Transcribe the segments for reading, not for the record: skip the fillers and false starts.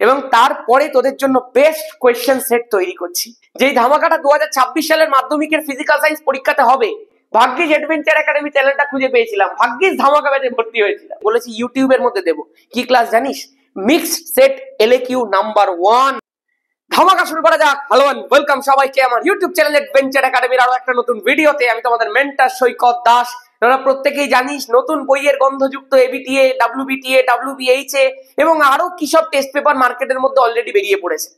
এবং তারপরে তোদের জন্য বেস্ট কোয়েশ্চেন সেট তৈরি করছি। যেই ধামাকাটা 2026 সালের মাধ্যমিকের ফিজিক্যাল সায়েন্স পরীক্ষাতে হবে, ভাগ্যিস অ্যাডভেঞ্চার একাডেমি চ্যানেলটা খুঁজে পেয়েছিলাম, ভাগ্যিস ধামাকা ব্যাচে ভর্তি হয়েছিলাম। বলেছি ইউটিউবের মধ্যে দেবো। কি ক্লাস জানিস? Mixed set LAQ number 1। ধামাকা শুরু করা যাক। হ্যালো এন্ড ওয়েলকাম সবাইকে আমার ইউটিউব চ্যানেল অ্যাডভেঞ্চার একাডেমির আরো একটা নতুন ভিডিওতে। আমি তোমাদের মেন্টর সৈকত দাস। তোমরা প্রত্যেকেই জানিস নতুন বইয়ের গন্ধযুক্ত এবিটিএ, ডাব্লিউবিটিএ, ডাব্লিউবিএইচএ এবং আরো কি সব টেস্ট পেপার মার্কেটের মধ্যে অলরেডি বেরিয়ে পড়েছে।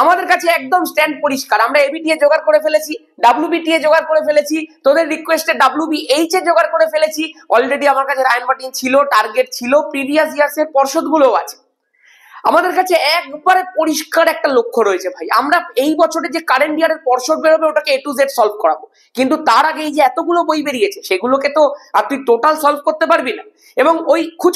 আমাদের কাছে একদম স্ট্যান্ড পরিষ্কার, আমরা এবিটিএ জোগাড় করে ফেলেছি, ডাব্লিউবিটিএ জোগাড় করে ফেলেছি, তোদের রিকোয়েস্টে ডাব্লিউবিএইচএ জোগাড় করে ফেলেছি। অলরেডি আমার কাছে রায়ান মার্টিন ছিল, টার্গেট ছিল, প্রিভিয়াস ইয়ার্স এর পর্ষদগুলোও আছে। আমাদের কাছে একবারে পরিষ্কার একটা লক্ষ্য রয়েছে ভাই, আমরা এই বছরে যে কারেন্ট ইয়ারের পর্ষদ বেরোবে ওটাকে A to Z সলভ করাবো। কিন্তু তার আগে এই যে এতগুলো বই বেরিয়েছে সেগুলোকে তো আর তুই টোটাল সলভ করতে পারবি না, এবং ওই খুচ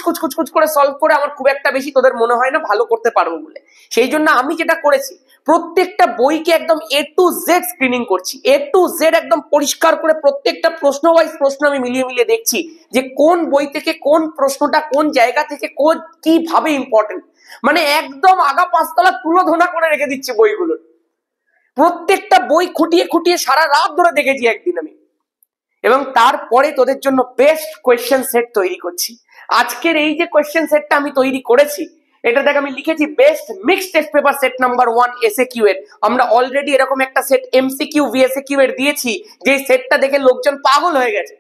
করে সলভ করে আমার খুব একটা বেশি তোদের মনে হয় না ভালো করতে পারবো বলে। সেই জন্য আমি যেটা করেছি, প্রত্যেকটা বইকে একদম A to Z স্ক্রিনিং করছি, A to Z একদম পরিষ্কার করে প্রত্যেকটা প্রশ্ন ওয়াইজ প্রশ্ন আমি মিলিয়ে দেখছি যে কোন বই থেকে কোন প্রশ্নটা কোন জায়গা থেকে কোন কিভাবে ইম্পর্টেন্ট, মানে একদম আগা পাঁচতলা তুলোধনা করে রেখে দিচ্ছে বইগুলোর। প্রত্যেকটা বই খুঁটিয়ে সারা রাত ধরে দেখেছি একদিন আমি, এবং তারপরে তোদের জন্য বেস্ট কোয়েশ্চেন সেট তৈরি করছি। আজকের এই যে কোয়েশ্চেন সেটটা আমি তৈরি করেছি, এটা দেখ আমি লিখেছি best mixed test paper set number 1 SAQ এর। আমরা অলরেডি এরকম একটা সেট এমসিকিউ ভিএসএকিউ এর দিয়েছি, যে সেটটা দেখে লোকজন পাগল হয়ে গেছে।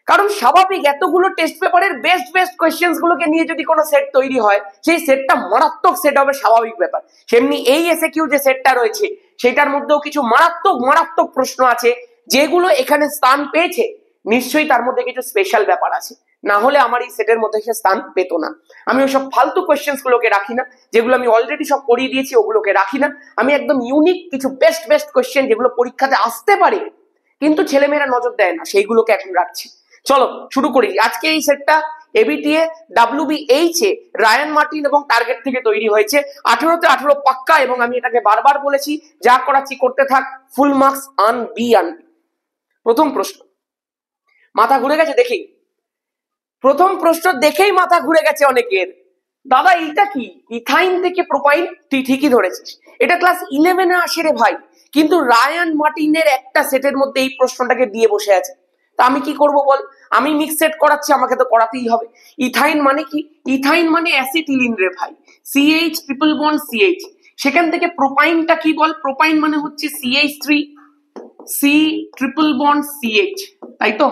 কারণ স্বাভাবিক এতগুলো টেস্ট পেপারের বেস্ট কোয়েশ্চেন্স গুলোকে নিয়ে যদি কোনো সেট তৈরি হয়, সেই সেটটা মারাত্মক সেট হবে, স্বাভাবিক ব্যাপার। সেমনি এই এসএকিউ যে সেটটা রয়েছে সেটার মধ্যেও কিছু মারাত্মক প্রশ্ন আছে যেগুলো এখানে স্থান পেয়েছে, নিশ্চয়ই তার মধ্যে কিছু স্পেশাল ব্যাপার আছে, না হলে আমার এই সেটের মধ্যে সে স্থান পেত না। আমি ওইসব ফালতু কোয়েশ্চেন্স গুলোকে রাখি না, যেগুলো আমি অলরেডি সব করিয়ে দিয়েছি ওগুলোকে রাখি না। আমি একদম ইউনিক কিছু বেস্ট কোয়েশ্চেন যেগুলো পরীক্ষাতে আসতে পারে কিন্তু ছেলেমেয়েরা নজর দেয় না, সেইগুলোকে এখন রাখছি। চলো শুরু করি। আজকে এই সেটটা এবিটিএ, ডাব্লিউবিএইচএ, রায়ান মার্টিন এবং টার্গেট থেকে তৈরি হয়েছে। 18তে 18 পাক্কা, এবং আমি এটাকে বারবার বলেছি, যা করাচ্ছি করতে থাক, ফুল মার্কস আনবি। প্রথম প্রশ্ন, মাথা ঘুরে গেছে দেখি, প্রথম প্রশ্ন দেখেই মাথা ঘুরে গেছে অনেকের। দাদা এইটা কি? ইথাইন থেকে প্রোপাইন। তুই ঠিকই ধরেছিস, এটা ক্লাস 11-এ আসে রে ভাই, কিন্তু রায়ান মার্টিনের একটা সেটের মধ্যে এই প্রশ্নটাকে দিয়ে বসে আছে। তা আমি কি করব বল? আমি মিক্স সেট করাচ্ছি, আমাকে তো করাতেই হবে। ইথাইন মানে কি? ইথাইন মানে অ্যাসিটিলিন রে ভাই, CH ট্রিপল বন্ড CH। সেখান থেকে প্রোপাইনটা কি বল? প্রোপাইন মানে হচ্ছে CH3 C triple bond CH, তাই তো?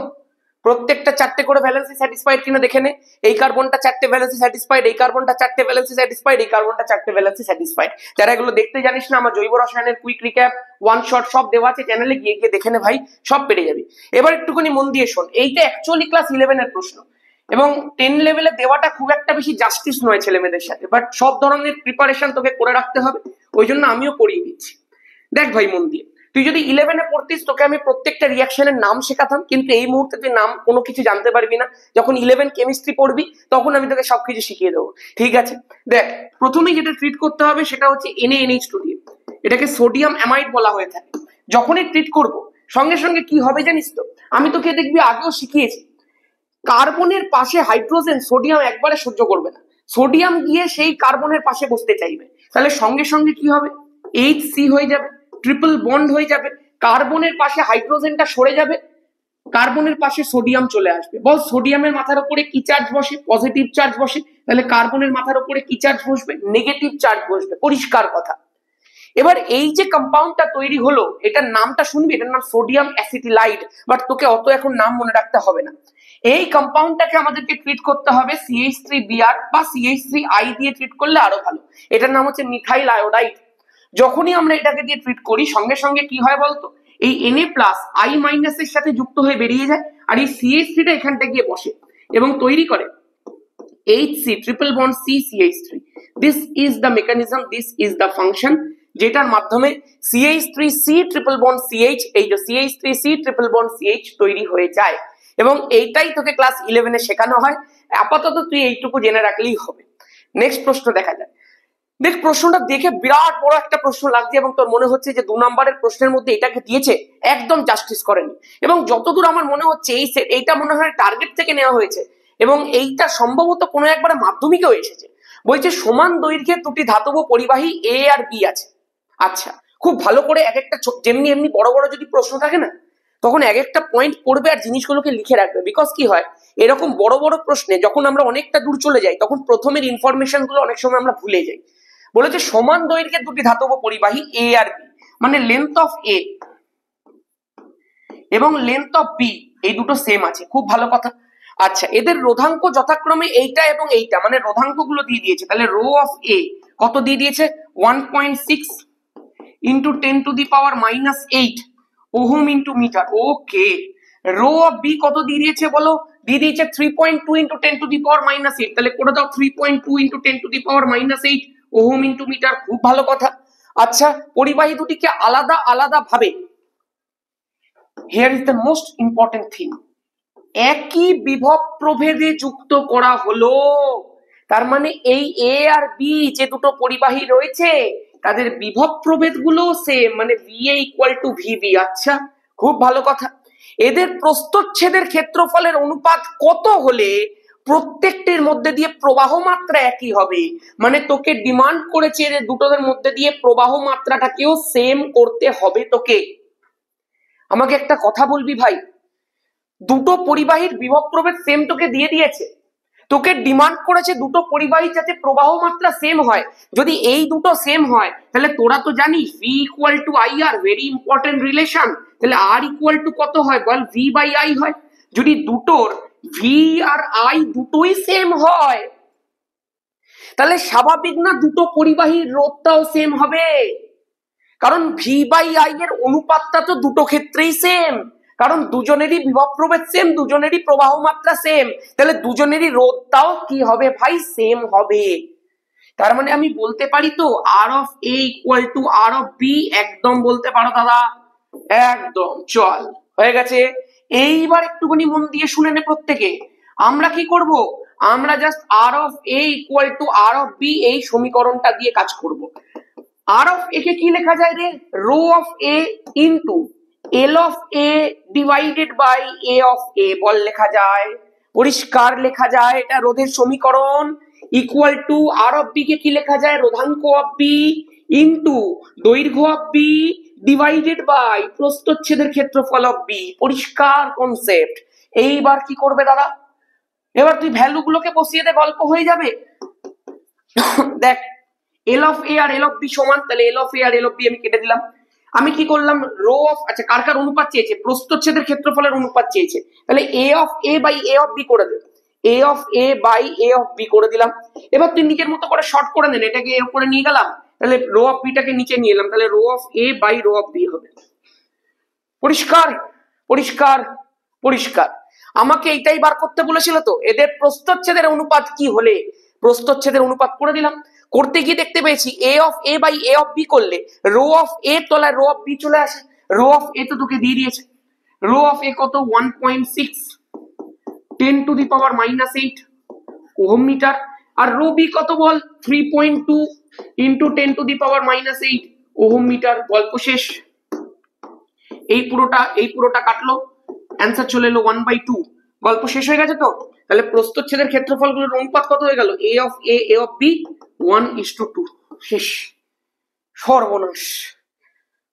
প্রত্যেকটা 4টে করে ভ্যালেন্সি স্যাটিসফাইড কিনা দেখে নে। এই কার্বনটা 4টে ভ্যালেন্সি স্যাটিসফাইড, এই কার্বনটা 4টে ভ্যালেন্সি স্যাটিসফাইড, এই কার্বনটা 4টে ভ্যালেন্সি স্যাটিসফাইড। যারা এগুলো দেখতে জানিস না, আমার জৈব রসায়নের কুইক রিক্যাপ, ওয়ান শট সব দেওয়া আছে চ্যানেলে, গিয়ে দেখে নে ভাই, সব পেরে যাবি। এবার একটুখানি মন দিয়ে শোন, এইটা অ্যাকচুয়ালি ক্লাস 11-এর প্রশ্ন, এবং 10 লেভেলে দেওয়াটা খুব একটা বেশি জাস্টিস নয় ছেলেমেয়েদের সাথে, বাট সব ধরনের প্রিপারেশন তোকে করে রাখতে হবে, ওই জন্য আমিও করিয়ে দিচ্ছি। দেখ ভাই মন দিয়ে, তুই যদি 11-এ পড়তিস তোকে আমি প্রত্যেকটা রিয়াকশনের নাম শেখাতাম, কিন্তু এই মুহূর্তে তুই নাম কোনো কিছু জানতে পারবি না। যখন 11 কেমিস্ট্রি পড়বি তখন আমি তোকে সবকিছু শিখিয়ে দেবো, ঠিক আছে? দেখ, প্রথমেই যেটা ট্রিট করতে হবে সেটা হচ্ছে NaNH2 দিয়ে। এটাকে সোডিয়াম অ্যামাইড বলা হয়ে থাকে। যখনই ট্রিট করব সঙ্গে সঙ্গে কি হবে জানিস তো? আমি তোকে দেখবি আগেও শিখিয়েছি, কার্বনের পাশে হাইড্রোজেন সোডিয়াম একবারে সহ্য করবে না, সোডিয়াম গিয়ে সেই কার্বনের পাশে বসতে চাইবে। তাহলে সঙ্গে সঙ্গে কি হবে? HC হয়ে যাবে, ট্রিপল বন্ড হয়ে যাবে, কার্বনের পাশে হাইড্রোজেনটা সরে যাবে, কার্বনের পাশে সোডিয়াম চলে আসবে। বল, সোডিয়ামের মাথার উপরে কি চার্জ বসে? পজিটিভ চার্জ বসে। তাহলে কার্বনের মাথার উপরে কি চার্জ বসবে? নেগেটিভ চার্জ বসবে, পরিষ্কার কথা। এবার এই যে কম্পাউন্ডটা তৈরি হলো, এটার নামটা শুনবি, এটার নাম সোডিয়াম অ্যাসিটিলাইড, বাট তোকে অত এখন নাম মনে রাখতে হবে না। এই কম্পাউন্ডটাকে আমাদেরকে ট্রিট করতে হবে CH3Br বা CH3I দিয়ে ট্রিট করলে আরো ভালো। এটার নাম হচ্ছে মিথাইল আয়োডাইড। যখনই আমরা এটাকে দিয়ে ট্রিট করি সঙ্গে সঙ্গে কি হয় বলতো? এই Na+I- এর সাথে যুক্ত হয়ে বেরিয়ে যায়, আর এই CH3টা এখানটা গিয়ে বসে এবং তৈরি করে HC triple bond CCH3। This is the mechanism, this is the function, যেটার মাধ্যমে CH3C ট্রিপল বন্ড CH, এই যে CH3C ট্রিপল বন্ড CH তৈরি হয়ে যায়, এবং এইটাই তোকে ক্লাস 11-এ শেখানো হয়। আপাতত তুই এইটুকু জেনে রাখলেই হবে। নেক্সট প্রশ্ন দেখা যায়। দেখ, প্রশ্নটা দেখে বিরাট বড় একটা প্রশ্ন লাগছে, এবং তোর মনে হচ্ছে যে 2 নম্বরের প্রশ্নের মধ্যে এটাকে দিয়েছে, একদম জাস্টিস করেনি। এবং যতদূর আমার মনে হচ্ছে এইটা মনে হয় টার্গেট থেকে নেওয়া হয়েছে, এবং এইটা সম্ভবত কোনো একবারে মাধ্যমিকেও এসেছে। বলছে সমান দৈর্ঘ্যের দুটি ধাতব পরিবাহী এ আর বি আছে। আচ্ছা, খুব ভালো করে এক একটা যেমনি এমনি বড় বড় যদি প্রশ্ন থাকে না, তখন এক একটা পয়েন্ট পড়বে আর জিনিসগুলোকে লিখে রাখবে। বিকজ কি হয়, এরকম বড় বড় প্রশ্নে যখন আমরা অনেকটা দূর চলে যাই তখন প্রথমের ইনফরমেশন গুলো অনেক সময় আমরা ভুলে যাই। বলেছে সমান দৈর্ঘ্যের দুটি ধাতব পরিবাহী এ আর বি, মানে লেন্থ অফ এ এবং লেন্থ অফ বি এই দুটো সেম আছে। খুব ভালো কথা। আচ্ছা, এদের রোধাঙ্ক যথাক্রমে এইটা এবং এইটা, মানে রোধাঙ্ক গুলো দিয়ে দিয়েছে। তাহলে রো অফ এ কত দিয়ে দিয়েছে, 1.6 into 10⁻⁻8 ohm into metre. Okay, rho of B কত দিয়ে দিয়েছে বলো, দিয়ে দিয়েছে 3.2 ইন্টু 10⁻⁸। তাহলে করে দাও 3.2 ইন্টু 10⁻⁸ ওহম ইন্টু মিটার। খুব ভালো কথা। আচ্ছা, পরিবাহী দুটিকে আলাদা আলাদা ভাবে, here is the most important thing, একই বিভব প্রভেদে যুক্ত করা হলো। তার মানে এই এ আর বি যে দুটো পরিবাহী রয়েছে তাদের বিভব প্রভেদ গুলো সেম, মানে VA = VB। আচ্ছা, খুব ভালো কথা। এদের প্রস্থচ্ছেদের ক্ষেত্রফলের অনুপাত কত হলে প্রত্যেকটির মধ্যে দিয়ে প্রবাহ মাত্রা একই হবে? মানে তোকে ডিমান্ড করেছে এদের দুটোদের মধ্যে দিয়ে প্রবাহ মাত্রাটাকেও সেম করতে হবে তোকে। আমাকে একটা কথা বলবি ভাই, দুটো পরিবাহীর বিভব প্রভেদ সেম তোকে দিয়ে দিয়েছে, তোকে ডিমান্ড করেছে দুটো পরিবাহী যাতে প্রবাহ মাত্রা সেম হয়। যদি এই দুটো সেম হয় তাহলে তোরা তো জানিস V = IR, very important relation. তাহলে R = কত হয় বল, V/I হয়। যদি দুটোর V আর I দুটোই সেম হয় তাহলে স্বাভাবিক না দুটো পরিবাহীর রোধটাও সেম হবে, কারণ V/I এর অনুপাতটা তো দুটো ক্ষেত্রেই সেম, কারণ দুজনেরই বিভব প্রভেদ সেম, দুজনেরই প্রবাহ মাত্রা সেম, তাহলে দুজনেরই রোধটাও কি হবে ভাই, সেম হবে। তার মানে আমি বলতে পারি তো R of A = R of B, একদম বলতে পারো দাদা, একদম। চল, হয়ে গেছে। এইবার একটুখানি মন দিয়ে শুনে নে প্রত্যেকে। আমরা কি করব, আমরা just R of A = R of B এই সমীকরণটা দিয়ে কাজ করব। R of A কে কি লেখা যায় রে, rho of A into L of A divided by A of A বল লেখা যায়, পরিষ্কার লেখা যায়, এটা রোধের সমীকরণ। Equal to R of B কে কি লেখা যায়, রোধাঙ্ক অফ B ইন্টু দৈর্ঘ্য অফ B ডিভাইডেড বাই প্রস্থচ্ছেদের ক্ষেত্রফল অফ B। পরিষ্কার কনসেপ্ট। এইবার কি করবে দাদা, এবার তুই ভ্যালু গুলোকে বসিয়ে দে, গল্প হয়ে যাবে। দেখ, L of A R L of B সমান, তাহলে L of A R L of B আমি কেটে দিলাম। আমি কি করলাম, রো অফ, আচ্ছা কার কার অনুপাত চেয়েছে, প্রস্থচ্ছেদের ক্ষেত্রফলের অনুপাত চেয়েছে, তাহলে A of A by A of B করে দে, A of A by A of B করে দিলাম। এবার তুই নিজের মতো করে শর্ট করে নেন, এটাকে এর উপরে নিয়ে গেলাম, তাহলে রো অফ B টাকে নিচে নিয়ে এলাম, তাহলে rho of A by rho of B হবে। পরিষ্কার পরিষ্কার পরিষ্কার। আমাকে এইটাই বার করতে বলেছিল তো, এদের প্রস্থচ্ছেদের অনুপাত কি হলে, প্রস্থচ্ছেদের অনুপাত করে দিলাম। করতে গিয়ে দেখতে পেয়েছি A of A by A of B করলে রো অফ A তলায় রো অফ B চলে আসে। রো অফ A তো তোকে দিয়ে দিয়েছে, রো অফ A কত, 1.6 10⁻⁻8 ওহম মিটার, আর রো B কত বল, 3.2 ইন্টু 10⁻⁻8 ওহম মিটার। গল্প শেষ। এই পুরোটা কাটলো, অ্যান্সার চলে এলো 1/2। গল্প শেষ হয়ে গেছে তো। তাহলে প্রস্থচ্ছেদের ক্ষেত্রফলগুলোর অনুপাত কত হয়ে গেল, A of A A of B 1:2। শেষ। সর্বনাশ।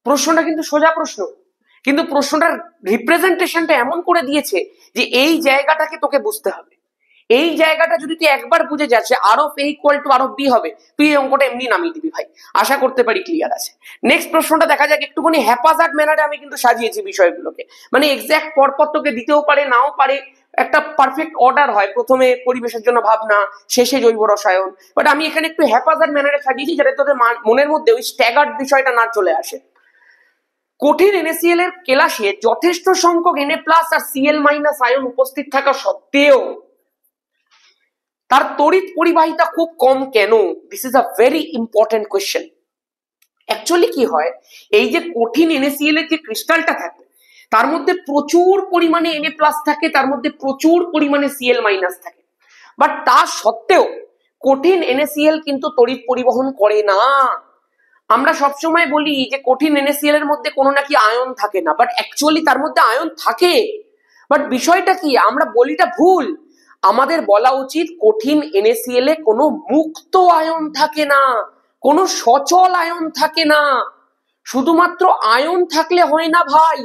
প্রশ্নটা কিন্তু সোজা প্রশ্ন, কিন্তু প্রশ্নটার রিপ্রেজেন্টেশনটা এমন করে দিয়েছে যে এই জায়গাটাকে তোকে বুঝতে হবে। এই জায়গাটা যদি তুই একবার বুঝে যাচ্ছে R of A = R of B হবে, তুই এই অঙ্কটা এমনি নামিয়ে দিবি ভাই। আশা করতে পারি ক্লিয়ার আছে। নেক্সট প্রশ্নটা দেখা যাক। একটুখানি হ্যাপাজার্ড ম্যানারে আমি কিন্তু সাজিয়েছি বিষয়গুলোকে, মানে এক্সাক্ট পরপর তোকে দিতেও পারে নাও পারে, একটা পারফেক্ট অর্ডার হয়, প্রথমে পরিবেশের জন্য ভাবনা, শেষে জৈব রসায়ন। বাট আমি এখানে একটু হ্যাপাজার্ড ম্যানারে সাজিয়েছি যাতে তোদের মনের মধ্যে ওই স্ট্যাগার্ড বিষয়টা না চলে আসে। কঠিন NaCl এর কেলাসে যথেষ্ট সংখ্যক Na+ আর Cl- আয়ন উপস্থিত থাকা সত্ত্বেও তার তড়িৎ পরিবাহিতা খুব কম কেন? This is a very important question. Actually কি হয়, এই যে কঠিন NaCl এর যে ক্রিস্টালটা থাকে তার মধ্যে প্রচুর পরিমাণে Na+ থাকে, তার মধ্যে প্রচুর পরিমাণে Cl- থাকে, বাট তা সত্ত্বেও কঠিন NaCl কিন্তু তড়িৎ পরিবহন করে না। আমরা সবসময় বলি যে কঠিন NaCl এর মধ্যে কোনো নাকি আয়ন থাকে না, বাট অ্যাকচুয়ালি তার মধ্যে আয়ন থাকে। বাট বিষয়টা কি, আমরা বলিটা ভুল। আমাদের বলা উচিত কঠিন NaCl এ কোনো মুক্ত আয়ন থাকে না, কোনো সচল আয়ন থাকে না। শুধুমাত্র আয়ন থাকলে হয় না ভাই,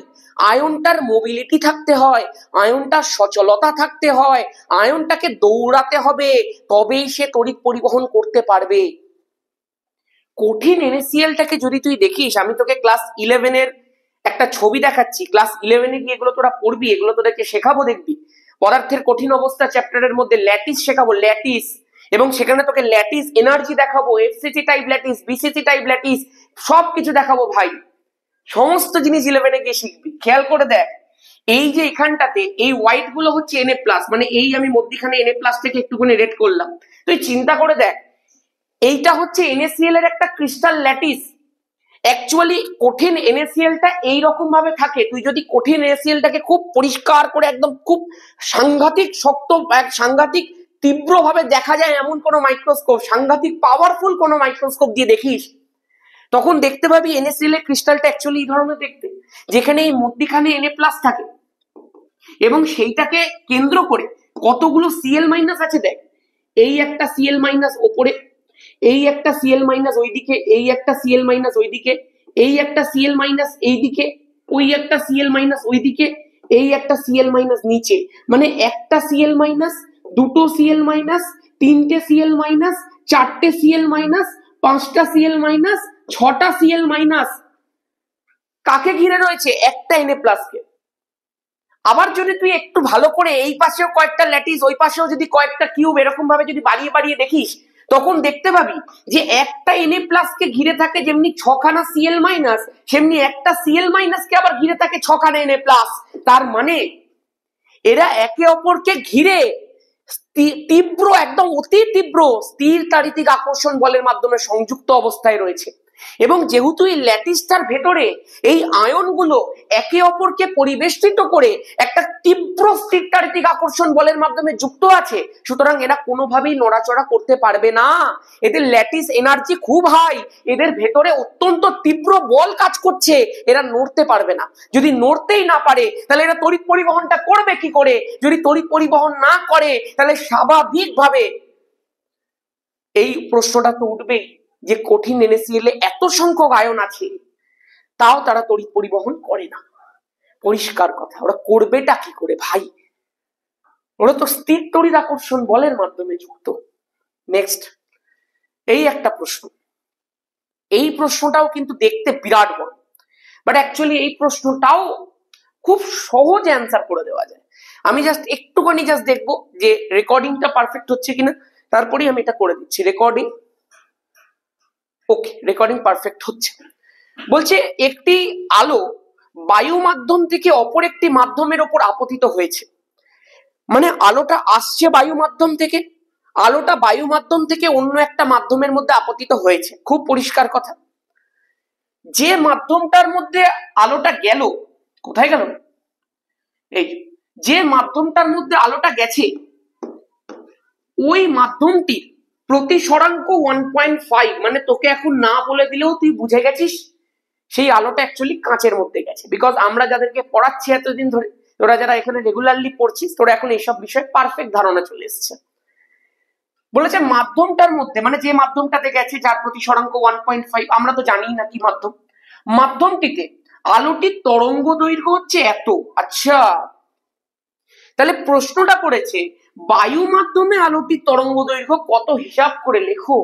আয়নটার মোবিলিটি থাকতে হয়, আয়নটার সচলতা থাকতে হয়, আয়নটাকে দৌড়াতে হবে, তবেই সে তড়িৎ পরিবহন করতে পারবে। কঠিন NaCl-টাকে যদি তুই দেখিস, আমি তোকে ক্লাস 11-এর একটা ছবি দেখাচ্ছি, ক্লাস 11-এ গিয়ে এগুলো তোরা পড়বি, এগুলো তোদেরকে শেখাবো, দেখবি পদার্থের কঠিন অবস্থা চ্যাপ্টারের মধ্যে ল্যাটিস শেখাবো, ল্যাটিস, এবং সেখানে তোকে ল্যাটিস এনার্জি দেখাবো, FCC type lattice, BCC type lattice, সবকিছু দেখাবো ভাই। সমস্ত জিনিস 11-এ গিয়ে শিখবি। খেয়াল করে দেখ, এই যে এখানটাতে এই হোয়াইট গুলো হচ্ছে Na+, মানে এই আমি মধ্যখানে Na+ থেকে একটুখানি রেড করলাম, তুই চিন্তা করে দেখ, এইটা হচ্ছে NaCl এর একটা ক্রিস্টাল ল্যাটিস। অ্যাকচুয়ালি কঠিন NaCl-টা এইরকম ভাবে থাকে, তুই যদি কঠিন NaCl-টাকে খুব পরিষ্কার করে একদম খুব সাংঘাতিক শক্ত, সাংঘাতিক তীব্র ভাবে দেখা যায় এমন কোনো মাইক্রোস্কোপ, সাংঘাতিক পাওয়ারফুল কোনো মাইক্রোস্কোপ দিয়ে দেখিস, তখন দেখতে পাবি NaCl এর ক্রিস্টালটা অ্যাকচুয়ালি এই ধরনের দেখতে, যেখানে এই মধ্যখানে Na+ থাকে এবং সেইটাকে কেন্দ্র করে কতগুলো Cl- আছে দেখ, এই একটা Cl- ওপরে, এই একটা Cl- ওইদিকে, এই একটা Cl- ওইদিকে, এই একটা Cl- এইদিকে, ওই একটা Cl- ওইদিকে, এই একটা Cl- নিচে, মানে একটা Cl-, দুটো Cl-, তিনটে Cl-, চারটে Cl-, পাঁচটা Cl-, ছটা Cl-, কাকে ঘিরে রয়েছে? একটা Na+ কে। আবার যদি তুই একটু ভালো করে এই পাশেও কয়েকটা ল্যাটিস, ওই পাশেও যদি কয়েকটা কিউব এরকম ভাবে যদি বাড়িয়ে বাড়িয়ে দেখিস, তখন দেখতে পাবি যে একটা Na+ কে ঘিরে থাকে যেমনি ছখানা Cl-, সেমনি একটা Cl- কে আবার ঘিরে থাকে ছখানা Na+। তার মানে এরা একে অপরকে ঘিরে তীব্র, একদম অতি তীব্র স্থির তাড়িতিক আকর্ষণ বলের মাধ্যমে সংযুক্ত অবস্থায় রয়েছে। এবং যেহেতু এই ল্যাটিসটার ভেতরে এই আয়নগুলো একে অপরকে পরিবেষ্টিত করে একটা তীব্র স্থির তাড়িতিক আকর্ষণ বলের মাধ্যমে যুক্ত আছে, সুতরাং এরা কোনোভাবেই নড়াচড়া করতে পারবে না। এদের ল্যাটিস এনার্জি খুব হাই, এদের ভেতরে অত্যন্ত তীব্র বল কাজ করছে, এরা নড়তে পারবে না। যদি নড়তেই না পারে তাহলে এরা তড়িৎ পরিবহনটা করবে কি করে? যদি তড়িৎ পরিবহন না করে তাহলে স্বাভাবিকভাবে এই প্রশ্নটা তো উঠবেই যে কঠিন NaCl-এ এত সংখ্যক আয়ন আছে, তাও তারা তড়িৎ পরিবহন করে না। পরিষ্কার কথা, ওরা করবেটা কি করে ভাই? ওরা তো স্থির তড়িৎ আকর্ষণ বলের মাধ্যমে যুক্ত। নেক্সট, এই একটা প্রশ্ন, এই প্রশ্নটাও কিন্তু দেখতে বিরাট বড়, বাট অ্যাকচুয়ালি এই প্রশ্নটাও খুব সহজে অ্যান্সার করে দেওয়া যায়। আমি জাস্ট একটুখানি দেখবো যে রেকর্ডিংটা পারফেক্ট হচ্ছে কিনা, তারপরেই আমি এটা করে দিচ্ছি। রেকর্ডিং, ওকে, রেকর্ডিং পারফেক্ট হচ্ছে। বলছে একটি আলো বায়ু মাধ্যম থেকে অপর একটি মাধ্যমের ওপর আপতিত হয়েছে, মানে আলোটা আসছে বায়ু মাধ্যম থেকে, আলোটা বায়ু মাধ্যম থেকে অন্য একটা মাধ্যমের মধ্যে আপতিত হয়েছে, খুব পরিষ্কার কথা। যে মাধ্যমটার মধ্যে আলোটা গেল, কোথায় গেল? এই যে মাধ্যমটার মধ্যে আলোটা গেছে, ওই মাধ্যমটির প্রতিসরাঙ্ক 1.5, মানে তোকে এখন না বলে দিলেও তুই বুঝে গেছিস সেই আলোটা অ্যাকচুয়ালি কাঁচের মধ্যে গেছে। বিকজ আমরা যাদেরকে পড়াচ্ছি এতদিন ধরে, তোরা যারা এখানে রেগুলারলি পড়ছিস, তোরা এখন এইসব বিষয়ে পারফেক্ট ধারণা চলে এসছে। বলেছে মাধ্যমটার মধ্যে, মানে যে মাধ্যমটাতে গেছে যার প্রতিসরাঙ্ক 1.5, আমরা তো জানি না কি মাধ্যম, মাধ্যমটিতে আলোটির তরঙ্গ দৈর্ঘ্য হচ্ছে এত। আচ্ছা, তাহলে প্রশ্নটা করেছে বায়ু মাধ্যমে আলোটির তরঙ্গ দৈর্ঘ্য কত, হিসাব করে লেখো।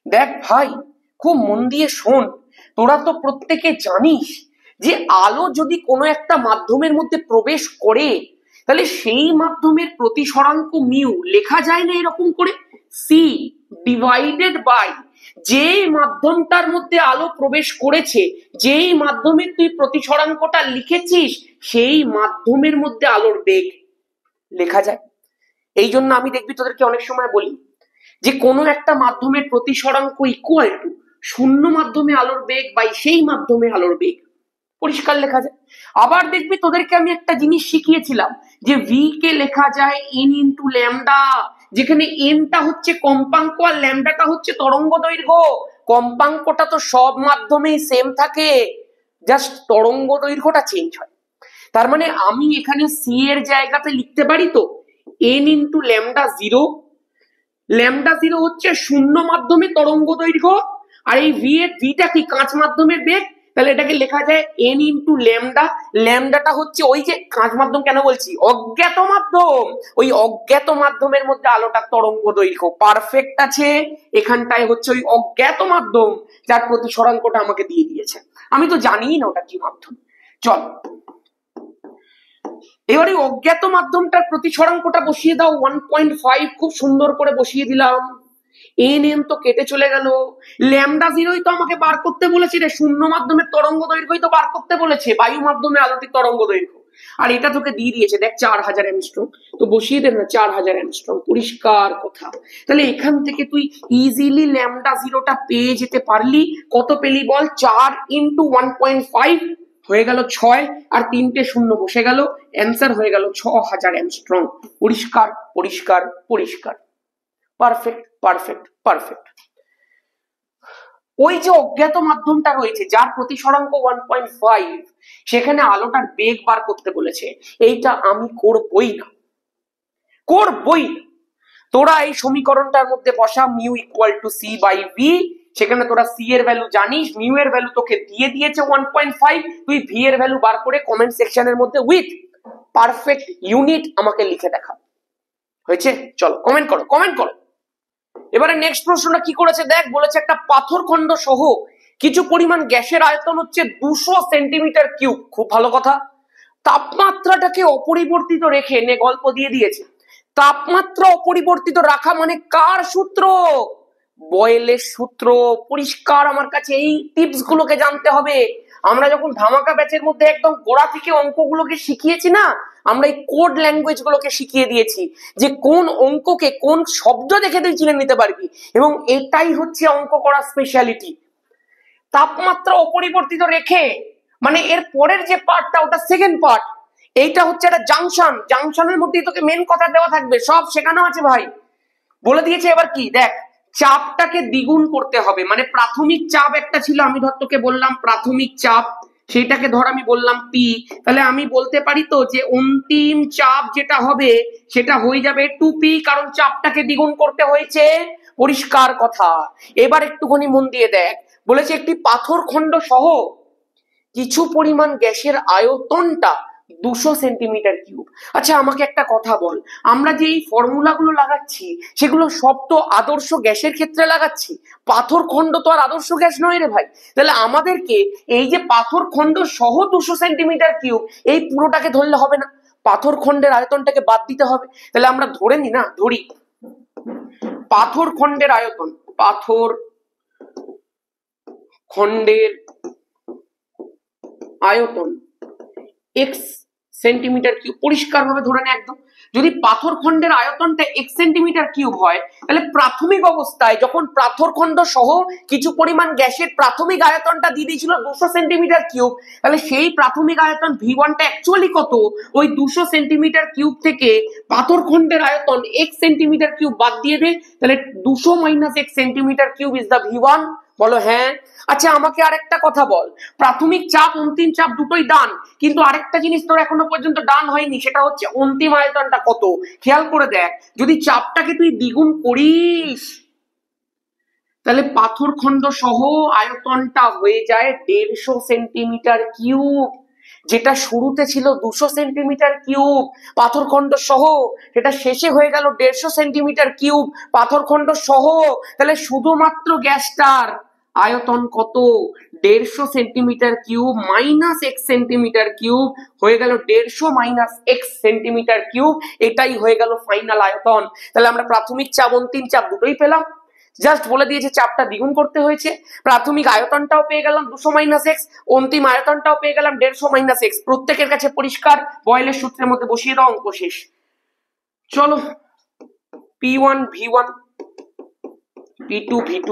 দেখ ভাই, খুব মন দিয়ে শোন, তোরা তো প্রত্যেকে জানিস যে আলো যদি কোনো একটা মাধ্যমের মধ্যে প্রবেশ করে তাহলে সেই মাধ্যমের প্রতিসরাঙ্ক মিউ লেখা যায় না এরকম করে, সি ডিভাইডেড বাই যেই মাধ্যমটার মধ্যে আলো প্রবেশ করেছে, যেই মাধ্যমের তুই প্রতিসরাঙ্কটা লিখেছিস, সেই মাধ্যমের মধ্যে আলোর বেগ লেখা যায়। এই জন্য আমি দেখবি তোদেরকে অনেক সময় বলি যে কোনো একটা মাধ্যমের প্রতিসরাঙ্ক ইকুয়াল টু শূন্য মাধ্যমে আলোর বেগ বাই সেই মাধ্যমে আলোর বেগ, পরিষ্কার লেখা যায়। আবার দেখবি তোদেরকে আমি একটা জিনিস শিখিয়েছিলাম যে ভি কে লেখা যায় এন ইন্টু ল্যামডা, যেখানে এনটা হচ্ছে কম্পাঙ্ক আর ল্যামডাটা হচ্ছে তরঙ্গ দৈর্ঘ্য। কম্পাঙ্কটা তো সব মাধ্যমেই সেম থাকে, জাস্ট তরঙ্গ দৈর্ঘ্যটা চেঞ্জ হয়। তার মানে আমি এখানে সি এর জায়গাতে লিখতে পারি তো n into lambda zero. Lambda zero হচ্ছে শূন্য মাধ্যমে তরঙ্গ দৈর্ঘ্য, আর এই ভিটা কি কাঁচ মাধ্যমের বেগ, তাহলে এটাকে লেখা যায় n ইন্টু ল্যামডা। ল্যামডাটা হচ্ছে ওই যে কাঁচ মাধ্যম কেন বলছি, অজ্ঞাত মাধ্যম, ওই অজ্ঞাত মাধ্যমের মধ্যে আলোটার তরঙ্গ দৈর্ঘ্য পারফেক্ট আছে। এখানটায় হচ্ছে ওই অজ্ঞাত মাধ্যম যার প্রতিসরাঙ্কটা আমাকে দিয়ে দিয়েছে, আমি তো জানি না ওটা কি মাধ্যম। চল এবারে অজ্ঞাত মাধ্যমটার প্রতিসরাঙ্কটা বসিয়ে দাও 1.5, খুব সুন্দর করে বসিয়ে দিলাম। এন এম তো কেটে চলে গেল, ল্যামডা জিরোই তো আমাকে বার করতে বলেছে রে, শূন্য মাধ্যমের তরঙ্গ দৈর্ঘ্যই তো বার করতে বলেছে, বায়ু মাধ্যমে আলোটির তরঙ্গ দৈর্ঘ্য, আর এটা তোকে দিয়ে দিয়েছে দেখ 4000 অ্যাংস্ট্রম, তো বসিয়ে দে না 4000 অ্যাংস্ট্রম, পরিষ্কার কথা। তাহলে এখান থেকে তুই ইজিলি ল্যামডা জিরোটা পেয়ে যেতে পারলি। কত পেলি বল, 4 ইন্টু 1.5 হয়ে গেল 6, আর 3টে শূন্য বসে গেল, অ্যান্সার হয়ে গেল 6000 অ্যাংস্ট্রম। পরিষ্কার পরিষ্কার পরিষ্কার, পারফেক্ট পারফেক্ট পারফেক্ট। ওই যে অজ্ঞাত মাধ্যমটা রয়েছে যার প্রতিসরাঙ্ক 1.5, সেখানে আলোটার বেগ বার করতে বলেছে, এইটা আমি করবই না, করবই না। তোরা এই সমীকরণটার মধ্যে বসা mu equal to C by V, সেখানে তোরা সি এর ভ্যালু জানিস, মিউ এর ভ্যালু তোকে দিয়ে দিয়েছে 1.5, তুই ভি এর ভ্যালু বার করে কমেন্ট সেকশনের মধ্যে উইথ পারফেক্ট ইউনিট আমাকে লিখে দেখা। হয়েছে? চলো কমেন্ট করো, কমেন্ট করো। এবারে নেক্সট প্রশ্নটা কি করেছে দেখ, বলেছে একটা পাথরখণ্ড সহ কিছু পরিমাণ গ্যাসের আয়তন হচ্ছে 200 সেন্টিমিটার কিউব। খুব ভালো কথা। তাপমাত্রাটাকে অপরিবর্তিত রেখে নে, গল্প দিয়ে দিয়েছে। তাপমাত্রা অপরিবর্তিত রাখা মানে কার সূত্র? বয়েলের সূত্র। পরিষ্কার, আমার কাছে এই টিপস গুলোকে জানতে হবে। আমরা যখন ধামাকা ব্যাচের মধ্যে একদম গোড়া থেকে অঙ্কগুলোকে শিখিয়েছি না, আমরা এই কোড ল্যাঙ্গুয়েজ গুলোকে শিখিয়ে দিয়েছি যে কোন অঙ্ককে কোন শব্দ দেখে তুই চিনে নিতে পারবি, এবং এটাই হচ্ছে অঙ্ক করার স্পেশালিটি। তাপমাত্রা অপরিবর্তিত রেখে মানে এর পরের যে পার্টটা ওটা সেকেন্ড পার্ট, এইটা হচ্ছে একটা জাংশন, জাংশনের মধ্যেই তোকে মেন কথা দেওয়া থাকবে, সব শেখানো আছে ভাই, বলে দিয়েছে। এবার কি দেখ, চাপটাকে দ্বিগুণ করতে হবে, মানে প্রাথমিক চাপ একটা ছিল, আমি ধর তোকে বললাম প্রাথমিক চাপ, সেটাকে ধর আমি বললাম পি, তাহলে আমি বলতে পারি তো যে অন্তিম চাপ যেটা হবে সেটা হয়ে যাবে 2p, কারণ চাপটাকে দ্বিগুণ করতে হয়েছে। পরিষ্কার কথা। এবার একটুখানি মন দিয়ে দেখ, বলেছে একটি পাথরখণ্ড সহ কিছু পরিমাণ গ্যাসের আয়তনটা 200 সেন্টিমিটার কিউব। আচ্ছা আমাকে একটা কথা বল, আমরা যে এই ফর্মুলাগুলো লাগাচ্ছি সেগুলো সব তো আদর্শ গ্যাসের ক্ষেত্রে লাগাচ্ছি, পাথরখণ্ড তো আর আদর্শ গ্যাস নয় রে ভাই। তাহলে আমাদেরকে এই যে পাথরখণ্ড সহ 200 সেন্টিমিটার কিউব, এই পুরোটাকে ধরলে হবে না, পাথরখণ্ডের আয়তনটাকে বাদ দিতে হবে। তাহলে আমরা ধরে নি না, ধরি পাথরখণ্ডের আয়তন, পাথরখণ্ডের আয়তন x সেন্টিমিটার কিউব, পরিষ্কার ভাবে ধরে নে একদম। যদি পাথরখণ্ডের আয়তনটা x সেন্টিমিটার কিউব হয়, তাহলে প্রাথমিক অবস্থায় যখন পাথরখণ্ড সহ কিছু পরিমাণ গ্যাসের প্রাথমিক আয়তনটা দিয়ে দিয়েছিল 200 সেন্টিমিটার কিউব, তাহলে সেই প্রাথমিক আয়তন v1টা অ্যাকচুয়ালি কত? ওই 200 সেন্টিমিটার কিউব থেকে পাথরখণ্ডের আয়তন x সেন্টিমিটার কিউব বাদ দিয়ে দে, তাহলে 200 minus x centimetre cube is the v1। বলো হ্যাঁ। আচ্ছা আমাকে আরেকটা কথা বল, প্রাথমিক চাপ অন্তিম চাপ দুটোই ডান, কিন্তু আরেকটা জিনিস তোর এখনো পর্যন্ত ডান হয়নি, সেটা হচ্ছে অন্তিম আয়তনটা কত। খেয়াল করে দেখ, যদি চাপটাকে তুই দ্বিগুণ করিস তাহলে পাথরখণ্ড সহ আয়তনটা হয়ে যায় 150 সেন্টিমিটার কিউব, যেটা শুরুতে ছিল 200 সেন্টিমিটার কিউব পাথরখণ্ড সহ, সেটা শেষে হয়ে গেল 150 সেন্টিমিটার কিউব পাথরখণ্ড সহ। তাহলে শুধুমাত্র গ্যাসটার আয়তন কত? 150 centimetre cube minus x centimetre cube, হয়ে গেল 150 মাইনাস x সেন্টিমিটার কিউব, এটাই হয়ে গেল ফাইনাল আয়তন। তাহলে আমরা প্রাথমিক চাপ অন্তিম চাপ দুটোই পেলাম, জাস্ট বলে দিয়েছে চাপটা দ্বিগুণ করতে হয়েছে। প্রাথমিক আয়তনটাও পেয়ে গেলাম 200 মাইনাস এক্স, অন্তিম আয়তনটাও পেয়ে গেলাম 150 মাইনাস এক্স, প্রত্যেকের কাছে পরিষ্কার, বয়েলের সূত্রের মধ্যে বসিয়ে দাও, অঙ্ক শেষ। চলো P1 V1 P2 V2,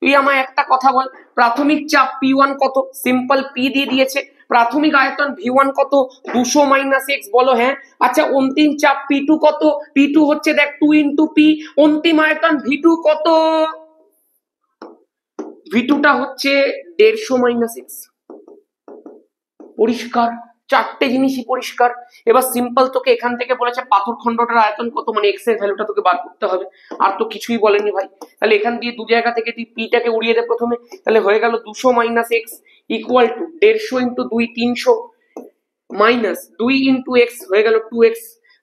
তুই আমায় একটা কথা বল, প্রাথমিক চাপ P1 কত? সিম্পল P দিয়ে দিয়েছে। প্রাথমিক আয়তন V1 কত? 200 মাইনাস এক্স, বলো হ্যাঁ। আচ্ছা অন্তিম চাপ P2 কত? P2 হচ্ছে দেখ 2 ইন্টু P, অন্তিম আয়তন V2 কত? V2টা হচ্ছে 150 মাইনাস এক্স। পরিষ্কার। চারটে জিনিসই পরিষ্কার। এবার সিম্পল তোকে এখান থেকে বলেছে পাথর খণ্ডটার আয়তন কত, মানে এক্স এর ভ্যালুটা তোকে বার করতে হবে, আর তো কিছুই বলেনি ভাই। তাহলে এখান দিয়ে দু জায়গা থেকে তুই পিটাকে উড়িয়ে দে প্রথমে, তাহলে হয়ে গেল 200 minus x equal to 150 into 2 300 minus 2 into x হয়ে গেল 2x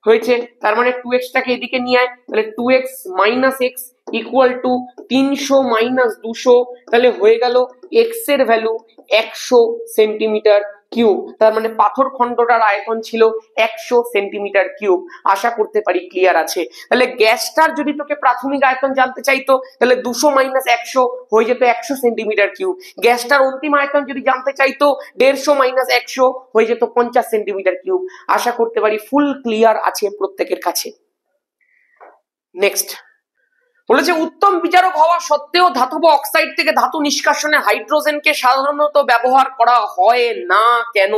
হয়েছে। তার মানে 2x টাকে এদিকে নিয়ে আয়, তাহলে 2x minus x equal to 300 minus 200, তাহলে হয়ে গেল এক্স এর ভ্যালু 100 সেন্টিমিটার কিউব। তার মানে পাথর খণ্ডটার আয়তন ছিল 100 সেন্টিমিটার কিউব। আশা করতে পারি ক্লিয়ার আছে। তাহলে গ্যাসটার যদি তোকে প্রাথমিক আয়তন জানতে চাইতো তাহলে 200 মাইনাস 100 হয়ে যেত 100 সেন্টিমিটার কিউব। গ্যাসটার অন্তিম আয়তন যদি জানতে চাইতো 150 মাইনাস 100 হয়ে যেত 50 সেন্টিমিটার কিউব। আশা করতে পারি ফুল ক্লিয়ার আছে প্রত্যেকের কাছে। নেক্সট বলেছে উত্তম বিচারক হওয়া সত্ত্বেও ধাতব অক্সাইড থেকে ধাতু নিষ্কাশনে হাইড্রোজেনকে সাধারণত ব্যবহার করা হয় না কেন?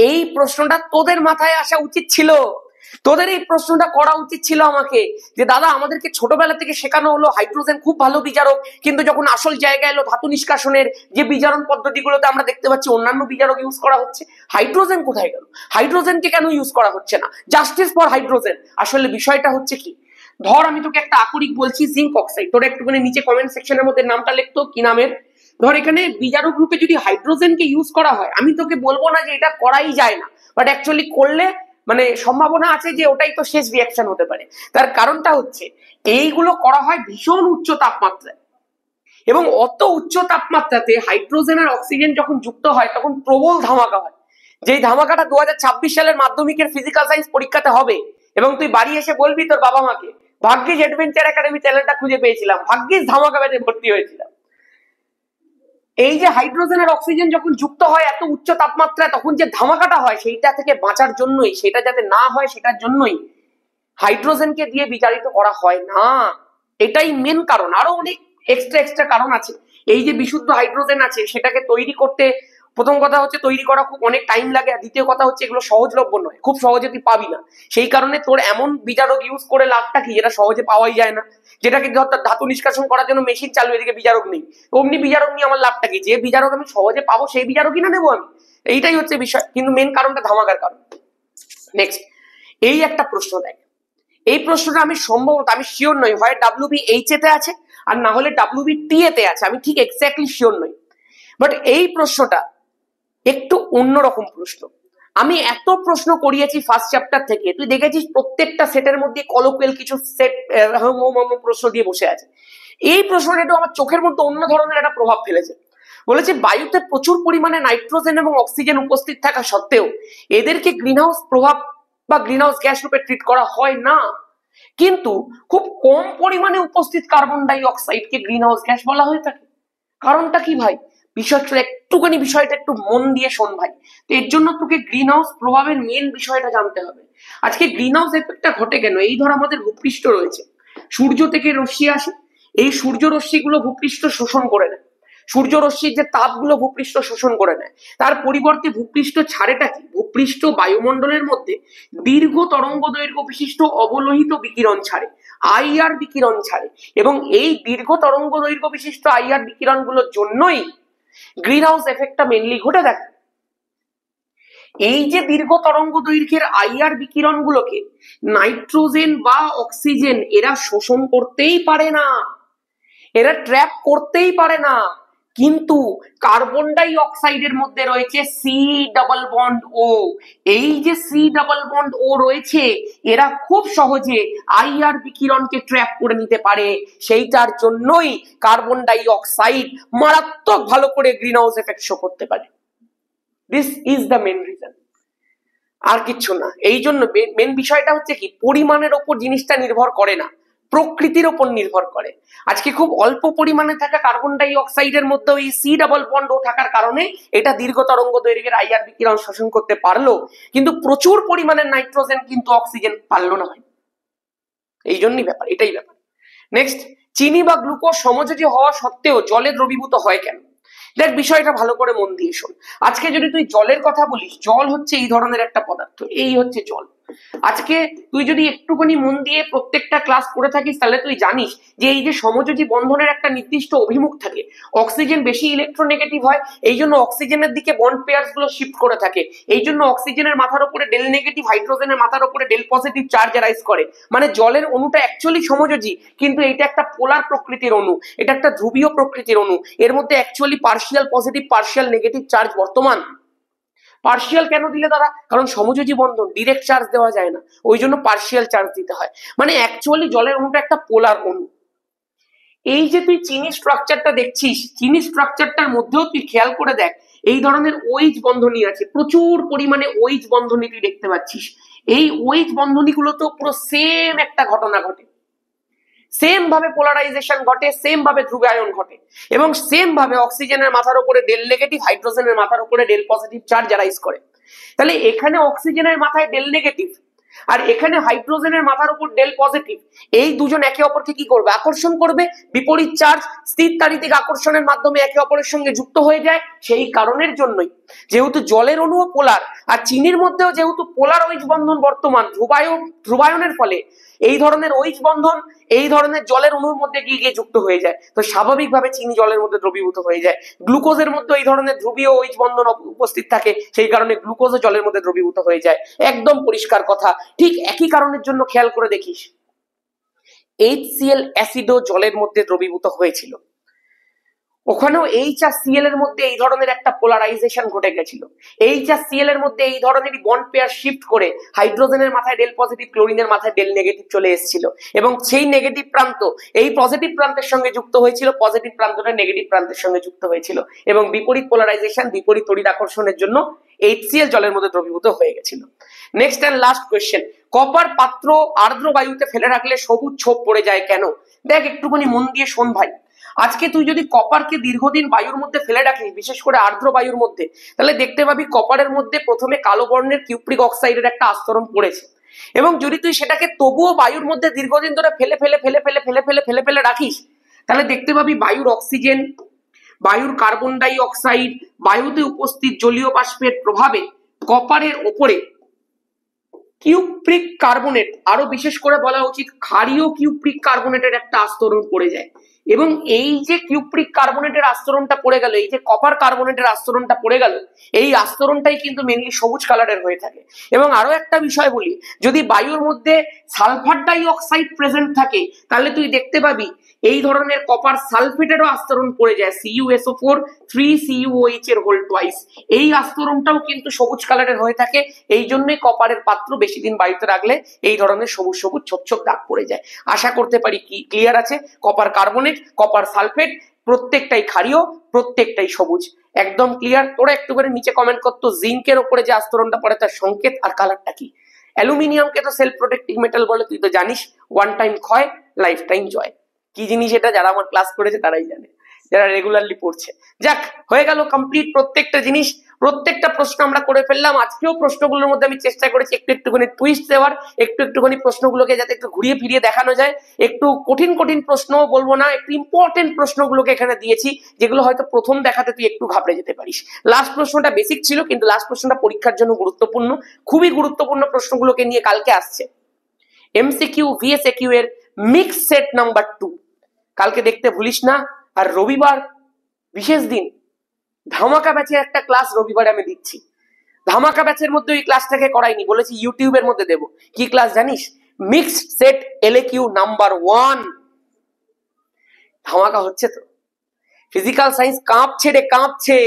এই প্রশ্নটা তোদের মাথায় আসা উচিত ছিল, তোদের এই প্রশ্নটা করা উচিত ছিল আমাকে, যে দাদা আমাদেরকে ছোটবেলা থেকে শেখানো হলো হাইড্রোজেন খুব ভালো বিচারক, কিন্তু যখন আসল জায়গায় এলো ধাতু নিষ্কাশনের যে বিচারণ পদ্ধতিগুলোতে আমরা দেখতে পাচ্ছি অন্যান্য বিচারক ইউজ করা হচ্ছে, হাইড্রোজেন কোথায় গেল? হাইড্রোজেনকে কেন ইউজ করা হচ্ছে না? Justice for hydrogen. আসলে বিষয়টা হচ্ছে কি, ধর আমি তোকে একটা আকরিক বলছি জিঙ্ক অক্সাইড, তোর একটুখানি নিচে কমেন্ট সেকশনের মধ্যে নামটা লিখতো কি নামের। ধর এখানে বিচারক রূপে যদি হাইড্রোজেনকে ইউজ করা হয়, আমি তোকে বলবো না যে এটা করাই যায় না, বাট অ্যাকচুয়ালি করলে মানে সম্ভাবনা আছে যে ওটাই তো শেষ রিয়াকশন হতে পারে। তার কারণটা হচ্ছে এইগুলো করা হয় ভীষণ উচ্চ তাপমাত্রায়, এবং অত উচ্চ তাপমাত্রাতে হাইড্রোজেন আর অক্সিজেন যখন যুক্ত হয় তখন প্রবল ধামাকা হয়। যেই ধামাকাটা 2026 সালের মাধ্যমিকের ফিজিক্যাল সায়েন্স পরীক্ষাতে হবে, এবং তুই বাড়ি এসে বলবি তোর বাবা মাকে ভাগ্যিস অ্যাডভেঞ্চার একাডেমি চ্যানেলটা খুঁজে পেয়েছিলাম, ভাগ্যিস ধামাকা ব্যাচে ভর্তি হয়েছিলাম। এই যে হাইড্রোজেন আর অক্সিজেন যখন যুক্ত হয় এত উচ্চ তাপমাত্রায়, তখন যে ধামাকাটা হয় সেইটা থেকে বাঁচার জন্যই, সেটা যাতে না হয় সেটার জন্যই হাইড্রোজেনকে দিয়ে বিচারিত করা হয় না। এটাই মেন কারণ। আরো অনেক এক্সট্রা কারণ আছে। এই যে বিশুদ্ধ হাইড্রোজেন আছে সেটাকে তৈরি করতে, প্রথম কথা হচ্ছে তৈরি করা খুব অনেক টাইম লাগে, আর দ্বিতীয় কথা হচ্ছে এগুলো সহজলভ্য নয়, খুব সহজে তুই পাবি না। সেই কারণে তোর এমন বিচারক ইউজ করে লাভটা কি, যেটা সহজে পাওয়াই যায় না। যেটাকে ধর ধাতু নিষ্কাশন করার জন্য মেশিন চালু, এদিকে বিচারক নেই, অমনি বিচারক নিয়ে আমার লাভটা কি? যে বিচারক আমি সহজে পাবো সেই বিচারকই না নেবো আমি। এইটাই হচ্ছে বিষয়, কিন্তু মেন কারণটা ধামাকার কারণ। নেক্সট এই একটা প্রশ্ন দেয়, এই প্রশ্নটা আমি সম্ভবত, আমি শিওর নই, হয় WBH তে আছে আর না হলে WBTA তে আছে, আমি ঠিক এক্স্যাক্টলি শিওর নই। বাট এই প্রশ্নটা একটু অন্যরকম প্রশ্ন। আমি এত প্রশ্ন করিয়েছি ফার্স্ট চ্যাপ্টার থেকে, তুই দেখেছিস প্রত্যেকটা সেটের মধ্যে কলোকুয়াল কিছু সেট প্রশ্ন দিয়ে বসে আছে। এই প্রশ্নটা একটু আমার চোখের মধ্যে অন্য ধরনের একটা প্রভাব ফেলেছে। বলেছে বায়ুতে প্রচুর পরিমাণে নাইট্রোজেন এবং অক্সিজেন উপস্থিত থাকা সত্ত্বেও এদেরকে গ্রিনহাউস প্রভাব বা গ্রিনহাউস গ্যাস রূপে ট্রিট করা হয় না, কিন্তু খুব কম পরিমাণে উপস্থিত কার্বন ডাই অক্সাইডকে গ্রিনহাউস গ্যাস বলা হয়ে থাকে। কারণটা কি ভাই? বিষয়টা একটু মন দিয়ে শোন ভাই। তো এর জন্য তোকে গ্রিন হাউস প্রভাবের মেন বিষয়টা জানতে হবে। আজকে গ্রিন হাউস এফেক্টটা ঘটে কেন? এই ধর আমাদের ভূপৃষ্ঠ রয়েছে, সূর্য থেকে রশ্মি আসে, এই সূর্য রশ্মিগুলো ভূপৃষ্ঠ শোষণ করে নেয়, সূর্য রশ্মির যে তাপগুলো ভূপৃষ্ঠ শোষণ করে নেয়, তার পরিবর্তে ভূপৃষ্ঠ ছাড়েটা কি? ভূপৃষ্ঠ বায়ুমণ্ডলের মধ্যে দীর্ঘ তরঙ্গ দৈর্ঘ্য বিশিষ্ট অবলোহিত বিকিরণ ছাড়ে, আইআর বিকিরণ ছাড়ে, এবং এই দীর্ঘ তরঙ্গ দৈর্ঘ্য বিশিষ্ট আইআর বিকিরণ গুলোর জন্যই গ্রিন হাউস এফেক্টটা মেনলি ঘটে থাকে। এই যে দীর্ঘ তরঙ্গ দৈর্ঘ্যের আইআর বিকিরণ গুলোকে নাইট্রোজেন বা অক্সিজেন এরা শোষণ করতেই পারে না, এরা ট্র্যাপ করতেই পারে না, কিন্তু কার্বন ডাই অক্সাইডের মধ্যে রয়েছে C+O। এই যে C+O রয়েছে, এরা খুব সহজে আইআর বিকিরণকে ট্র্যাপ করে নিতে পারে। সেইটার জন্যই কার্বন ডাই অক্সাইড মারাত্মক ভালো করে গ্রিন হাউস এফেক্ট শো করতে পারে। This is the main reason, আর কিচ্ছু না। এই জন্য মেন বিষয়টা হচ্ছে কি, পরিমাণের ওপর জিনিসটা নির্ভর করে না, প্রকৃতির ওপর নির্ভর করে। আজকে খুব অল্প পরিমাণে থাকা কার্বন ডাই অক্সাইডের মধ্যে এই C+O থাকার কারণে এটা দীর্ঘ তরঙ্গ দৈর্ঘ্যের আইআর বিকিরণ শোষণ করতে পারলো, কিন্তু প্রচুর পরিমাণের নাইট্রোজেন কিন্তু অক্সিজেন পারলো না ভাই। এই জন্যই ব্যাপার, এটাই ব্যাপার। নেক্সট, চিনি বা গ্লুকোজ সমযোজী হওয়া সত্ত্বেও জলে দ্রবীভূত হয় কেন? দেখ বিষয়টা ভালো করে মন দিয়ে শোন। আজকে যদি তুই জলের কথা বলিস, জল হচ্ছে এই ধরনের একটা পদার্থ, এই হচ্ছে জল। আজকে তুই যদি একটুখানি মন দিয়ে প্রত্যেকটা ক্লাস করে থাকিস তাহলে তুই জানিস যে এই যে সমযোজী বন্ধনের একটা নির্দিষ্ট অভিমুখ থাকে, অক্সিজেন বেশি ইলেকট্রোনেগেটিভ হয়, এই জন্য অক্সিজেনের দিকে বন্ড পেয়ার্স গুলো শিফট করে থাকে, এই জন্য অক্সিজেনের মাথার উপরে ডেল নেগেটিভ, হাইড্রোজেনের মাথার উপরে ডেল পজিটিভ চার্জ রাইজ করে। মানে জলের অণুটা অ্যাকচুয়ালি সমযোজী, কিন্তু এটা একটা পোলার প্রকৃতির অণু, এটা একটা ধ্রুবীয় প্রকৃতির অণু, এর মধ্যে actually partial positive partial negative charge বর্তমান। পার্শিয়াল কেন দিলে তারা? কারণ সমযোজী বন্ধন, ডিরেক্ট চার্জ দেওয়া যায় না, ওই জন্য পার্শিয়াল চার্জ দিতে হয়। মানে অ্যাকচুয়ালি জলের অণুটা একটা পোলার অণু। এই যে তুই চিনি স্ট্রাকচারটা দেখছিস, চিনি স্ট্রাকচারটার মধ্যেও তুই খেয়াল করে দেখ এই ধরনের ওইচ বন্ধনী আছে, প্রচুর পরিমাণে ওইচ বন্ধনী তুই দেখতে পাচ্ছিস। এই ওইচ বন্ধনীগুলো তো পুরো সেম একটা ঘটনা ঘটে, সেম ভাবে পোলারাইজেশন ঘটে, সেম ভাবে ধ্রুবায়ন ঘটে, এবং সেম ভাবে অক্সিজেনের মাথার উপরে ডেল নেগেটিভ, হাইড্রোজেনের মাথার উপরে ডেল পজিটিভ চার্জ রাইজ করে। তাহলে এখানে অক্সিজেনের মাথায় ডেল নেগেটিভ আর এখানে হাইড্রোজেনের মাথার উপর ডেল পজিটিভ, এই দুজন একে অপরকে কি করবে? আকর্ষণ করবে। বিপরীত চার্জ স্থির তাড়িতিক আকর্ষণের মাধ্যমে একে অপরের সঙ্গে যুক্ত হয়ে যায়। সেই কারণের জন্যই যেহেতু জলের অণুও পোলার আর চিনির মধ্যেও যেহেতু পোলার ওইচ বন্ধন বর্তমান, ধ্রুবায়নের ফলে এই ধরনের ওইচ বন্ধন এই ধরনের জলের অণুর মধ্যে গিয়ে গিয়ে যুক্ত হয়ে যায়, তো স্বাভাবিকভাবে চিনি জলের মধ্যে দ্রবীভূত হয়ে যায়। গ্লুকোজের মধ্যে এই ধরনের ধ্রুবীয় ওইচ বন্ধন উপস্থিত থাকে, সেই কারণে গ্লুকোজও জলের মধ্যে দ্রবীভূত হয়ে যায়। একদম পরিষ্কার কথা। ঠিক একই কারণের জন্য খেয়াল করে দেখিস HCl অ্যাসিডও জলের মধ্যে দ্রবীভূত হয়েছিল, ওখানেও এইচ আর সিএল এর মধ্যে এই ধরনের একটা পোলারাইজেশন ঘটে গেছিল। এইচ আর সিএল এর মধ্যে এই ধরনেরই বন্ড পেয়ার শিফট করে হাইড্রোজেনের মাথায় ডেল পজিটিভ, ক্লোরিনের মাথায় ডেল নেগেটিভ চলে এসেছিল, এবং সেই নেগেটিভ প্রান্ত এই পজিটিভ প্রান্তের সঙ্গে যুক্ত হয়েছিল, পজিটিভ প্রান্তটা নেগেটিভ প্রান্তের সঙ্গে যুক্ত হয়েছিল, এবং বিপরীত পোলারাইজেশন, বিপরীত তড়িৎ আকর্ষণের জন্য HCl জলের মধ্যে দ্রবীভূত হয়ে গেছিল। Next and last question, copper পাত্র আর্দ্র বায়ুতে ফেলে রাখলে সবুজ ছোপ পড়ে যায় কেন? দেখ একটুখানি মন দিয়ে শোন ভাই। আজকে তুই যদি কপারকে দীর্ঘদিন বায়ুর মধ্যে ফেলে রাখিস, বিশেষ করে আর্দ্র বায়ুর মধ্যে, তাহলে দেখতে পাবি কপারের মধ্যে প্রথমে কালো বর্ণের কিউপ্রিক অক্সাইডের একটা আস্তরণ পড়েছে, এবং যদি তুই সেটাকে তবুও বায়ুর মধ্যে দীর্ঘদিন ধরে ফেলে ফেলে ফেলে ফেলে ফেলে ফেলে ফেলে ফেলে রাখিস, তাহলে দেখতে পাবি বায়ুর অক্সিজেন, বায়ুর কার্বন ডাই অক্সাইড, বায়ুতে উপস্থিত জলীয় বাষ্পের প্রভাবে কপারের ওপরে কিউপ্রিক কার্বনেট, আরো বিশেষ করে বলা উচিত ক্ষারীয় কিউপ্রিক কার্বনেটের একটা আস্তরণ পড়ে যায়। এবং এই যে কিউপ্রিক কার্বনেটের আস্তরণটা পড়ে গেল, এই যে কপার কার্বনেটের আস্তরণটা পড়ে গেল, এই আস্তরণটাই কিন্তু মেনলি সবুজ কালারের হয়ে থাকে। এবং আরো একটা বিষয় বলি, যদি বায়ুর মধ্যে সালফার ডাই অক্সাইড প্রেজেন্ট থাকে, তাহলে তুই দেখতে পাবি এই ধরনের কপার সালফেটেরও আস্তরণ পড়ে যায়, CuSO4 3CuOH এর হোল টুয়াইস, এই আস্তরণটাও কিন্তু সবুজ কালারের হয়ে থাকে। এই জন্যই কপারের পাত্র বেশি দিন বায়ুতে রাখলে এই ধরনের সবুজ সবুজ ছোপ ছোপ দাগ পড়ে যায়। আশা করতে পারি কি ক্লিয়ার আছে? কপার কার্বনেট, কপার সালফেট প্রত্যেকটাই ক্ষারীয়, প্রত্যেকটাই সবুজ, একদম ক্লিয়ার। তোরা একটু করে নিচে কমেন্ট করতো জিঙ্কের উপরে যে আস্তরণটা পড়ে তার সংকেত আর কালারটা কি। অ্যালুমিনিয়ামকে তো সেলফ প্রোটেক্টিভ মেটাল বলে, তুই তো জানিস, ওয়ান টাইম ক্ষয় লাইফ টাইম জয়। কি জিনিস এটা যারা আমার ক্লাস করেছে তারাই জানে, যারা রেগুলারলি পড়ছে। যাক, হয়ে গেল কমপ্লিট প্রত্যেকটা জিনিস, প্রত্যেকটা প্রশ্ন আমরা করে ফেললাম। আজকেও প্রশ্নগুলোর মধ্যে আমি চেষ্টা করেছি একটুখানি টুইস্ট দেওয়ার, একটুখানি প্রশ্নগুলোকে যাতে একটু ঘুরিয়ে ফিরিয়ে দেখানো যায়। একটু কঠিন কঠিন প্রশ্ন বলবো না, একটু ইম্পর্টেন্ট প্রশ্নগুলোকে এখানে দিয়েছি, যেগুলো হয়তো প্রথম দেখাতে তুই একটু ঘাবড়ে যেতে পারিস। লাস্ট প্রশ্নটা বেসিক ছিল, কিন্তু লাস্ট প্রশ্নটা পরীক্ষার জন্য গুরুত্বপূর্ণ, খুবই গুরুত্বপূর্ণ প্রশ্নগুলোকে নিয়ে কালকে আসছে। MCQ VSAQ এর মিক্স সেট নাম্বার 2 কালকে দেখতে ভুলিস না। আর রবিবার বিশেষ দিন, ধামাকা ব্যাচের একটা ক্লাস রবিবারে আমি দিচ্ছি। ধামাকা ব্যাচের মধ্যে ওই ক্লাসটাকে করাইনি, বলেছি ইউটিউবের মধ্যে দেব। কি ক্লাস জানিস? Mixed set LAQ number 1। ধামাকা হচ্ছে তো, ফিজিক্যাল সায়েন্স কাঁপছে রে কাঁপছে।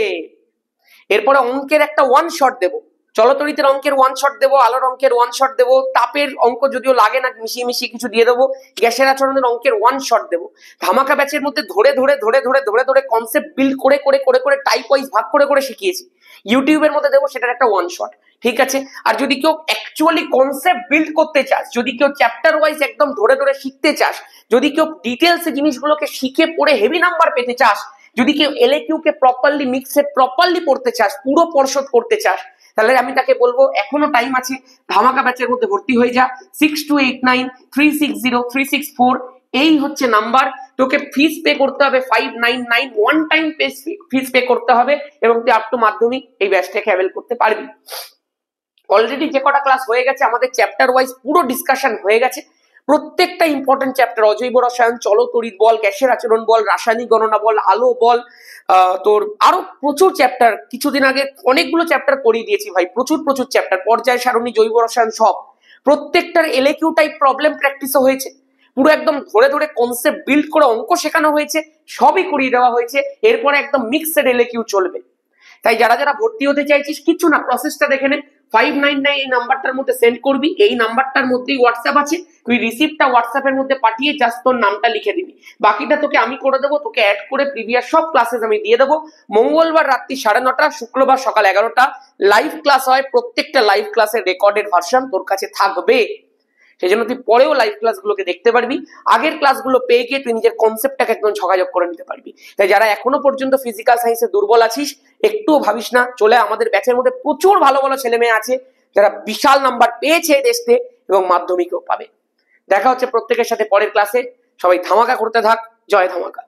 এরপরে অঙ্কের একটা ওয়ান শট দেবো, চলতরিতের অঙ্কের ওয়ান শট দেবো, আলোর অঙ্কের ওয়ান শট দেবো, তাপের অঙ্ক যদিও লাগে না, মিশিয়ে মিশিয়ে কিছু দিয়ে দেবো, গ্যাসের আচরণের অঙ্কের ওয়ান শট দেবো। ধামাকা ব্যাচের মধ্যে ধরে ধরে ধরে ধরে ধরে ধরে কনসেপ্ট বিল্ড করে করে করে করে টাইপ ওয়াইজ ভাগ করে করে শিখিয়েছি। ইউটিউবের মধ্যে দেবো, সেটার একটা ওয়ান শট, ঠিক আছে? আর যদি কেউ অ্যাকচুয়ালি কনসেপ্ট বিল্ড করতে চাস, যদি কেউ চ্যাপ্টার ওয়াইজ একদম ধরে ধরে শিখতে চাস, যদি কেউ ডিটেলস জিনিসগুলোকে শিখে পড়ে হেভি নাম্বার পেতে চাস, যদি কেউ LAQ কে প্রপারলি মিক্সে প্রপারলি পড়তে চাস, পুরো পরিশোধ করতে চাস, তাহলে আমি তাকে বলবো এখনো টাইম আছে, ধামাকা ব্যাচের মধ্যে ভর্তি হয়ে যা। 6289360364 এই হচ্ছে নাম্বার। তোকে ফিস পে করতে হবে 599, ওয়ান টাইম ফিস পে করতে হবে, এবং তুই আপ টু মাধ্যমিক এই ব্যাচটাকে অ্যাভেল করতে পারবি। অলরেডি যে কটা ক্লাস হয়ে গেছে আমাদের চ্যাপ্টার ওয়াইজ পুরো ডিসকাশন হয়ে গেছে। প্রত্যেকটা ইম্পর্টেন্ট চ্যাপ্টার, অজৈব রসায়ন, চলতড়িৎ বল, গ্যাসের আচরণ বল, রাসায়নিক গণনা বল, আলো বল, তোর আরো প্রচুর চ্যাপ্টার, কিছুদিন আগে অনেকগুলো চ্যাপ্টার করিয়ে দিয়েছি ভাই, প্রচুর প্রচুর চ্যাপ্টার, পর্যায় সারণী, জৈব রসায়ন, সব প্রত্যেকটার এলএকিউ টাইপ প্রবলেম প্র্যাকটিসও হয়েছে, পুরো একদম ধরে ধরে কনসেপ্ট বিল্ড করে অঙ্ক শেখানো হয়েছে, সবই করিয়ে দেওয়া হয়েছে। এরপরে একদম মিক্সড এলএকিউ চলবে। তাই যারা যারা ভর্তি হতে চাইছিস, কিছু না, প্রসেসটা দেখে নে। 599 এই নাম্বারটার মধ্যে সেন্ড করবি, এই নাম্বারটার মধ্যেই হোয়াটসঅ্যাপ আছে, তুই রিসিপ্টটা হোয়াটসঅ্যাপের মধ্যে পাঠিয়ে জাস্ট তোর নামটা লিখে দিবি, বাকিটা তোকে আমি করে দেবো, তোকে অ্যাড করে প্রিভিয়াস সব ক্লাসেস আমি দিয়ে দেবো। মঙ্গলবার রাত্রি 9:30, শুক্রবার সকাল 11টা লাইভ ক্লাস হয়, প্রত্যেকটা লাইভ ক্লাসের রেকর্ডেড ভার্সন তোর কাছে থাকবে, সেই জন্য তুই পরেও লাইভ ক্লাসগুলোকে দেখতে পারবি, আগের ক্লাসগুলো পেয়ে গিয়ে তুই নিজের কনসেপ্টটাকে একদম যোগাযোগ করে নিতে পারবি। তাই যারা এখনো পর্যন্ত ফিজিক্যাল সায়েন্সে দুর্বল আছিস, একটুও ভাবিস না, চলে আমাদের ব্যাচের মধ্যে প্রচুর ভালো ভালো ছেলে মেয়ে আছে যারা বিশাল নাম্বার পেয়েছে টেস্টে এবং মাধ্যমিকও পাবে। দেখা হচ্ছে প্রত্যেকের সাথে পরের ক্লাসে। সবাই ধামাকা করতে থাক। জয় ধামাকা।